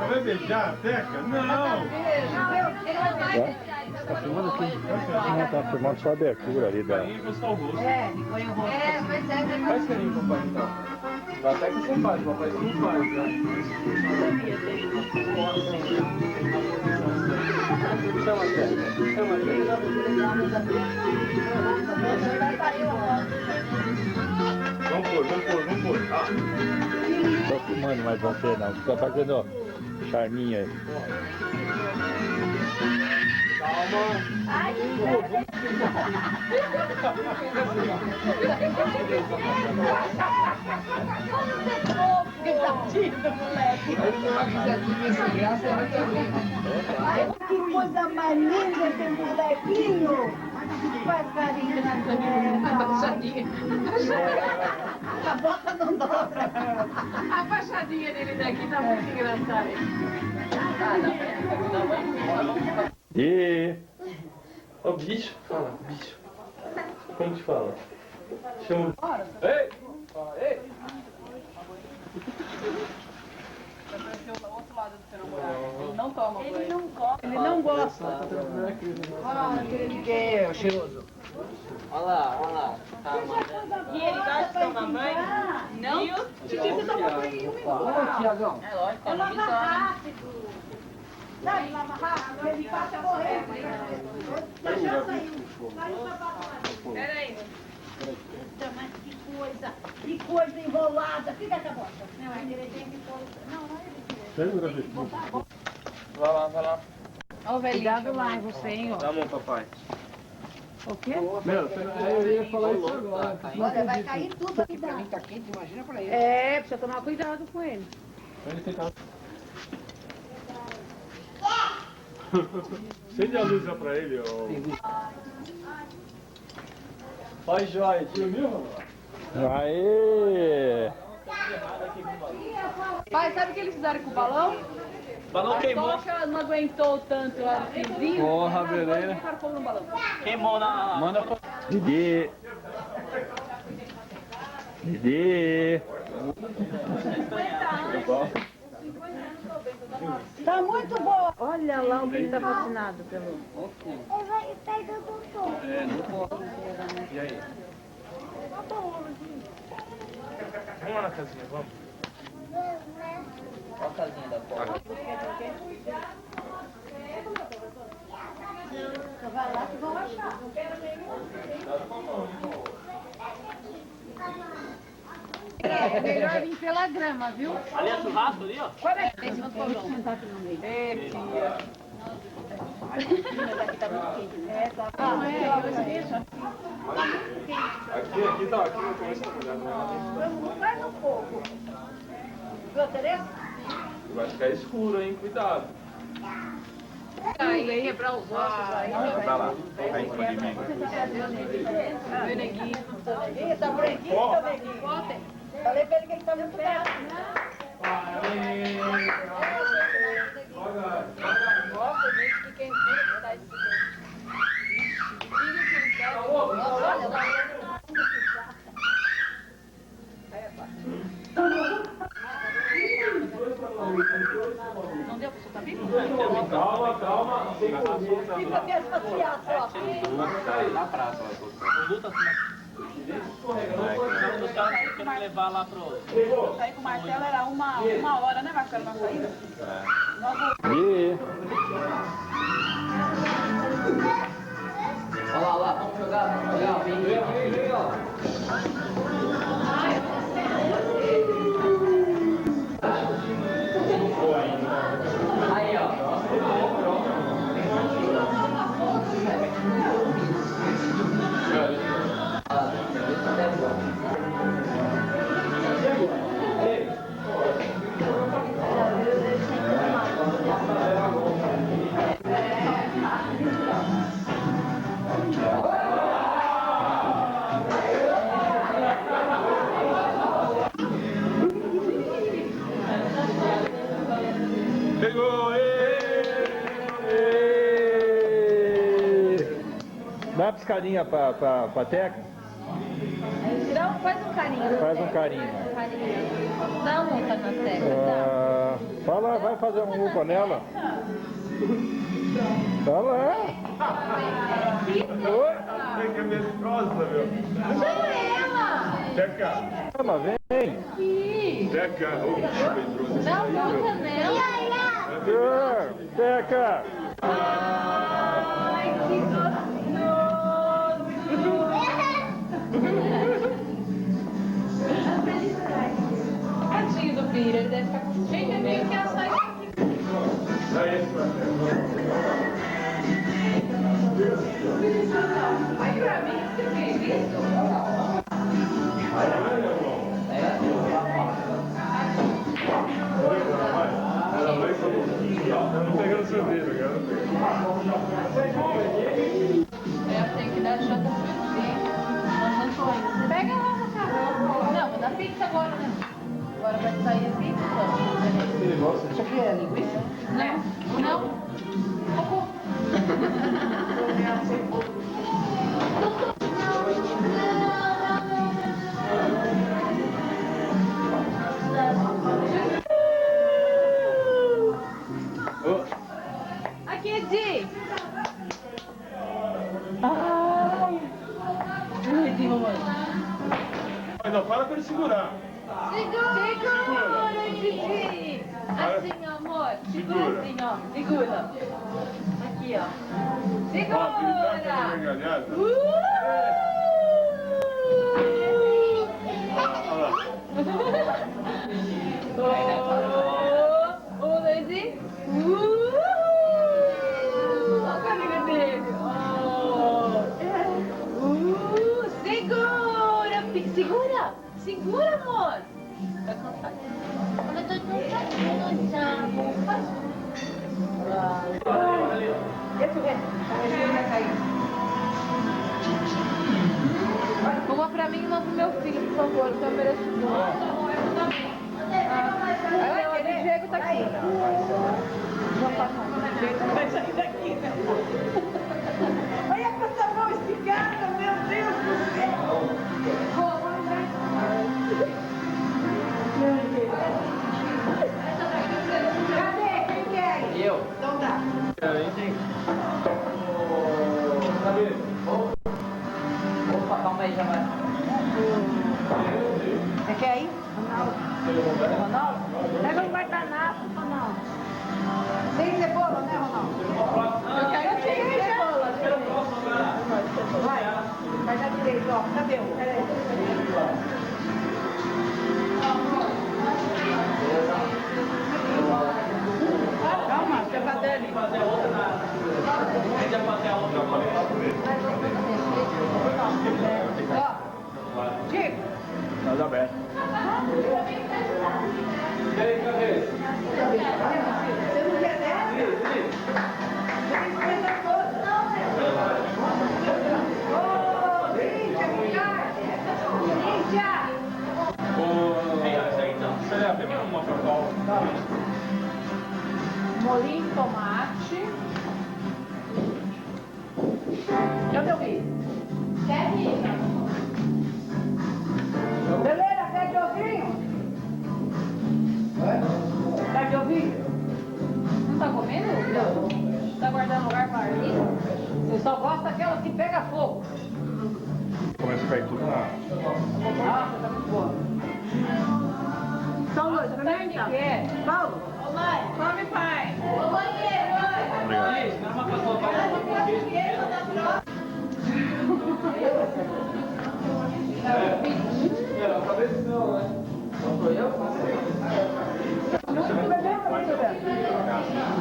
Vai beijar a Teca? Não! Tá filmando aqui? Não, tá filmando só a abertura ali da... Põe o rosto. Faz carinho, papai, então. Até que você faz, papai, você não faz, né? Chama a Teca. Chama a Teca. Vamos pôr. Ah. Tô filmando, mas você não. Tá fazendo charminho aí. Calma. Ai, que coisa mais linda esse molequinho! Faz carinho na boneca. Abaixadinha. A boca não dobra. A baixadinha dele daqui tá muito engraçada. E... Ô, bicho. Fala, bicho. Como que fala? Chama... Ei! Fala, ei! Ele não toma banho. Ele não gosta. Ele não gosta. Ah, aquele que é cheiroso. Olha lá. Tá, e ele gosta de tomar banho? Não? Titi, você toma banho em 1 minuto. Ô, Tiagão. É lógico, Ele lava rápido. Sabe, lava rápido. Ele passa correndo. Já saiu. Saiu pra passar. Peraí. Mas que coisa enrolada. Fica com a bosta. Não, ele tem que pôr... Não, ele Vai lá. Ó, cuidado lá, você, hein, ó. Dá a mão, papai. O quê? Meu, eu ia falar isso agora. Olha, vai cair tudo aqui pra mim. Tá quente, imagina pra ele. É, precisa tomar cuidado com ele. Acende a luz pra ele, ó. Pai joia, tio viu? Aê! Pai, sabe o que eles fizeram com o balão? O balão A queimou. tocha não aguentou tanto a fizinho. Porra, beleza. Ficaram fogo no balão. Queimou na... Manda pra... Didi! Tá muito boa. Olha lá o que está fascinado pelo... Ele vai pegar o doutor. E aí? Tá bom. Vamos lá na casinha, vamos. Olha a casinha da porta. Vai lá que vão achar. É melhor vir pela grama, viu? Ali é churrasco ali, ó. Qual é? Em cima do fogão. Sentar aqui no meio. É, tia. É, tá. Não, eu deixo. Aqui tá, aqui no começo tá cuidado. Vamos mais um pouco. Viu, Tereza? Vai ficar escuro, hein? Cuidado. Aí, quebrar os ossos aí. Vai lá, vai escolher bem. Meu neguinho. Tá branquinho, tá neguinho? Falei pra ele que ele tá muito perto. Gosta disso que quem tira tá esse olha lá. Não deu pra soltar bico? Calma. Fica até espaciar só. Na praça vai soltar. O Lu tá assim. Os caras têm que levar lá pro... Eu saí com o Marcelo, era uma hora, né, Marcelo, na saída? E... Olha lá, vamos jogar. Vem, ó. Aí, ó. Dá uma piscadinha pra Teca. Não, faz um carinho. Faz um carinho. Dá uma monta na tecla. Fala, vai fazer um upa nela. Fala. Oi. Tem que é medrosa, meu. Chama ela. Teca. Ela vem. Teca. Ô, bicho medroso. Dá uma monta nela. Teca. Ai, que gostoso. Tadinho do Bira, ele deve ficar com gente, eu tenho que assar isso aqui. Dá esse pra Ai, pra mim, você fez isso? Ela vai não pegando cerveja, cara. Eu tenho que dar chata pro Pega lá no carro. Não, vou dar pizza agora, né? Agora vai sair a pizza. Isso aqui é linguiça? Não. Não. Cocô. Aqui é Di. Ai. Não, para pra ele segurar. Segura, Didi. Assim, amor. Segura assim, ó. Segura. Aqui, ó. Ó, ele tá Segura. engalhado. Ô, Lady. Olha a carinha dele. Segura. Segura. Segura, amor. Vai cansar. Eu tô cansando já. Uma pra mim e uma pro meu filho, por favor, que eu mereço muito. O Diego tá aqui. Olha com essa mão esticada, meu Deus do céu! Cadê? Quem quer? Eu. Então dá. Opa, calma aí, já vai. Você quer ir? Ronaldo. Ronaldo? Pega um guardanapo, Ronaldo. Sem cebola, né, Ronaldo? Eu quero sem cebola. Vai dar direito, ó. Cadê o? Peraí. Calma, você vai fazer ali. Ó, Chico. Nada aberto. Você não quer dessa? Ô, Cíntia, Cíntia! Molinho de tomate. Cadê o vinho? Quer rir? Beleira, quer de ovinho? Quer de ovinho? Não tá comendo? Não. Tá guardando lugar pra arlinha? Você só gosta daquela que pega fogo. Começa a cair tudo na... Nossa, tá muito boa. São dois, tá Carne vendo? quer? Paulo? Ô mãe, come pai. Ô mãe,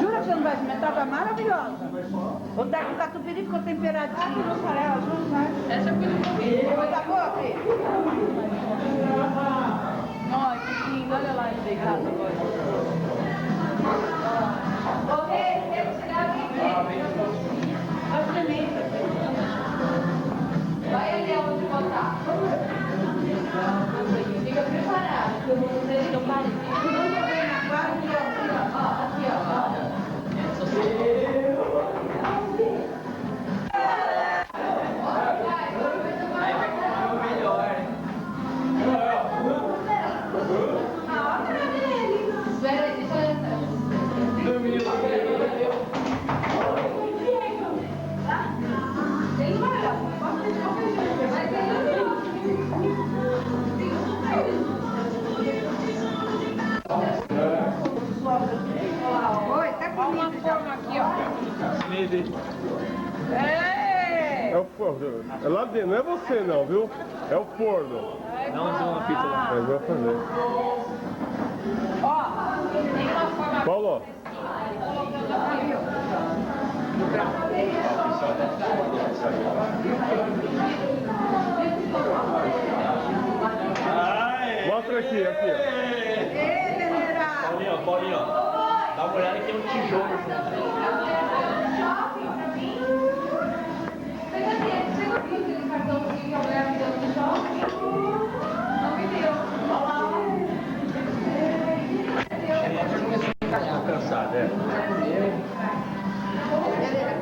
Jura que você não vai experimentar? Tá maravilhosa. Vou dar com catupiry, ficou temperadinho. Mussarela, junto, né? essa eu fui no comigo. Foi da boa, Cris? Ai, que lindo. Olha lá ele deitado agora. Ô, Rei, quero tirar aqui. Vai ali aonde botar. Fica preparado, que eu vou fazer isso. Aqui, ó. Denise. Ei! É o forno. É lá dentro, não é você não, viu? É o forno. Não, tem uma pizza lá. Mas vai fazer. Ó, tem uma forma... Paulo, mostra aqui, aqui, ó. Paulinho, Paulinho. Dá uma olhada que tem um tijolo junto. Cansado, é.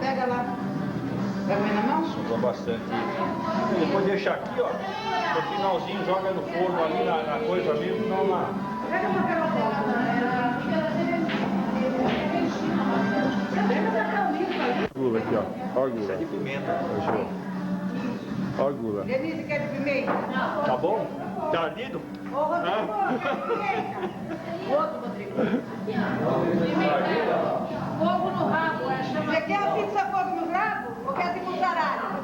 Pega lá. Pega na mão? Usou bastante. Depois deixa aqui, ó. No finalzinho joga no forno ali na coisa mesmo, não lá. Pega uma garotela. Gula aqui, ó. Ó a gula. De pimenta. Fechou. Ó a gula. Denise, quer de pimenta? Tá bom? Tá ardido? Ô, Rodrigo, pimenta. Outro, Rodrigo. Pimenta. Fogo no rabo. Você quer a pizza fogo no rabo? Ou quer de mussarela?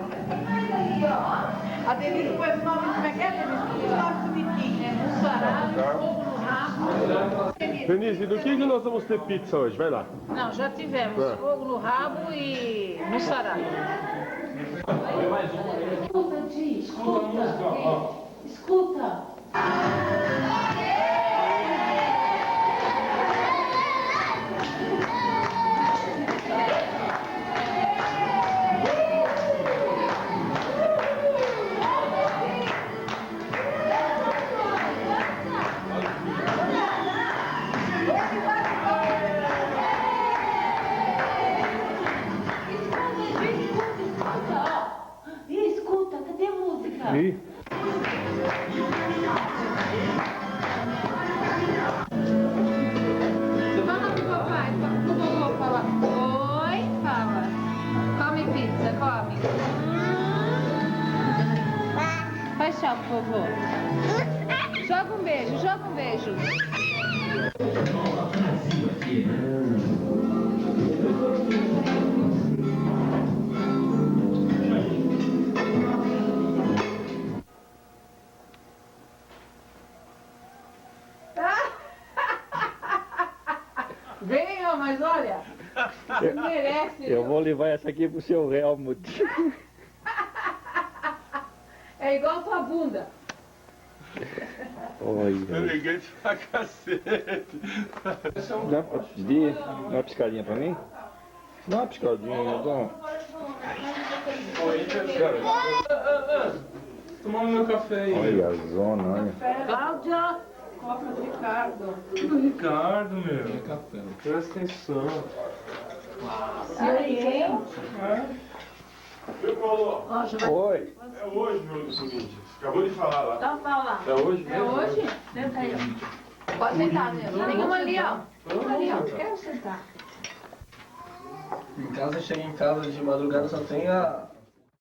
A Denise pôs o nome, como é que é, Denise? O nome bonitinho. É mussarela, fogo no rabo. Denise, do que nós vamos ter pizza hoje? Vai lá. Não, já tivemos fogo no rabo e mussarela. Escuta, Di, escuta. Escuta. Escuta, cadê a música? E Fala pro papai, pro vovô, fala. Oi, fala. Come pizza, come. Faz tchau pro vovô. Joga um beijo, joga um beijo. Venha, mas olha, merece. Eu vou levar essa aqui pro seu Helmut. É igual tua bunda. Olha. elegante pra cacete. Dá uma piscadinha pra mim? Dá uma piscadinha, dá. Tomando meu café aí. Olha a zona, olha. Cláudia, copa do Ricardo. Ricardo, meu. Presta atenção. Viu, Paulo? Oi. É hoje, meu seguinte. Acabou de falar lá. Então fala. É hoje É mesmo? hoje? Senta aí, ó. Pode sentar, né? Tem uma ali, ó. Uma ali, ó. Quero sentar. Em casa, chega em casa de madrugada, só tem a